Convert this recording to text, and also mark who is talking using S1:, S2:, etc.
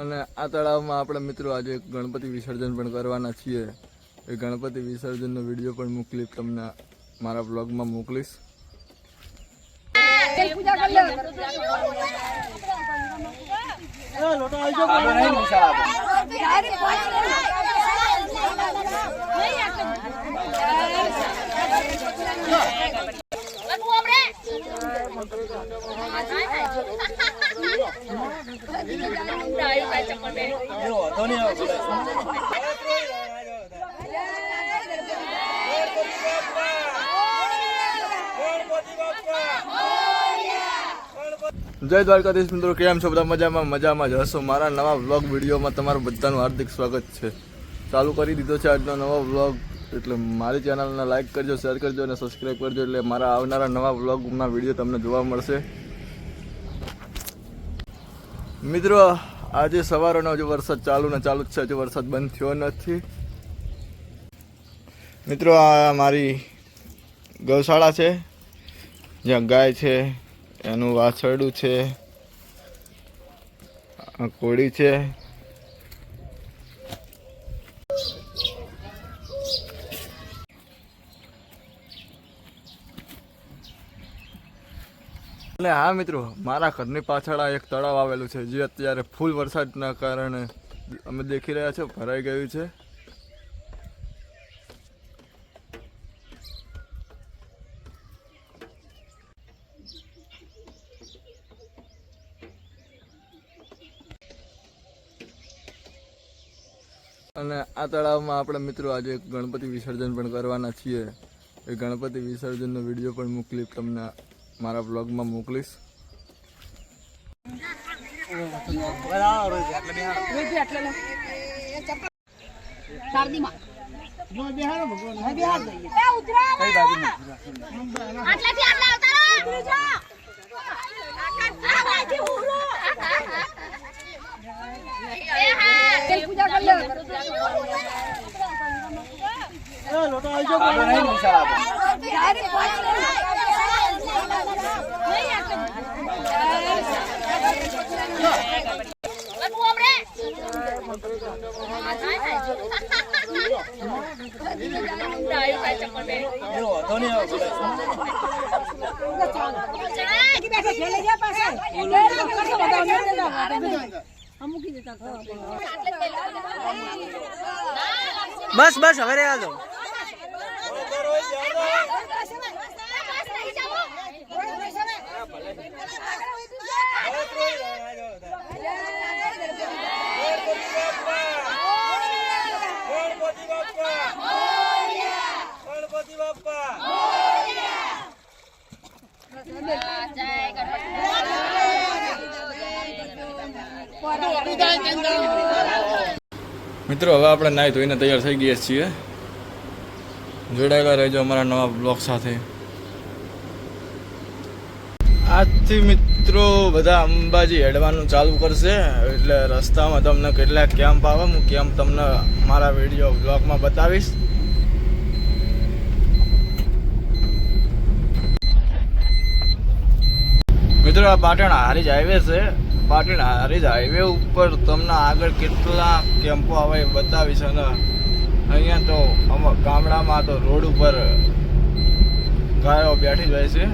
S1: અને આ તળાવમાં આપણે મિત્રો આજે એક ગણપતિ વિસર્જન પણ કરવાના છીએ. એ ગણપતિ વિસર્જનનો વિડીયો પણ મોકલી તમને મારા બ્લોગમાં મોકલીશ. જય દ્વારકાધીશ મિત્રો, કેમ છો બધા? મજામાં જ હશો. મારા નવા વ્લોગ વિડીયોમાં તમારું બધાનું હાર્દિક સ્વાગત છે. ચાલુ કરી દીધો છે આજનો નવો વ્લોગ, એટલે મારી ચેનલને લાઈક કરજો, શેર કરજો અને સબસ્ક્રાઈબ કરજો, એટલે મારા આવનારા નવા વ્લોગના વિડીયો તમને જોવા મળશે. મિત્રો આજે સવારનો હજુ વરસાદ ચાલુ જ છે, હજુ વરસાદ બંધ થયો નથી. મિત્રો આ મારી ગૌશાળા છે, જ્યાં ગાય છે, એનું વાછરડું છે, કોળી છે. અને હા મિત્રો, મારા ઘરની પાછળ આ એક તળાવ આવેલું છે, જે અત્યારે ફૂલ વરસાદના કારણે અમે દેખી રહ્યા છો ભરાઈ ગયું છે. અને આ તળાવમાં આપણે મિત્રો આજે એક ગણપતિ વિસર્જન પણ કરવાના છીએ. એ ગણપતિ વિસર્જનનો વિડીયો પણ મોકલી તમને મારા બ્લોગમાં મોકલીશ.
S2: बस बस હવે રહેવા દો.
S1: મિત્રો હવે આપણે નાહી ધોઈને તૈયાર થઈ ગયા છીએ. જોડાયેલા રહેજો અમારા નવા બ્લોગ સાથે. આજથી મિત્રો બધા અંબાજી હેડવાનું ચાલુ કરશે, એટલે રસ્તામાં તમને કેટલાક કેમ્પ આવે, હું કેમ્પ તમને મારા વિડીયો બ્લોગમાં બતાવીશ. મિત્રો આ પાટણ હારીજ હાઈવે છે. પાટણ હારીજ હાઈવે ઉપર તમને આગળ કેટલા કેમ્પો આવે એ બતાવીશ. અને અહીંયા તો ગામડામાં તો રોડ ઉપર ગાયો બેઠી જાય છે.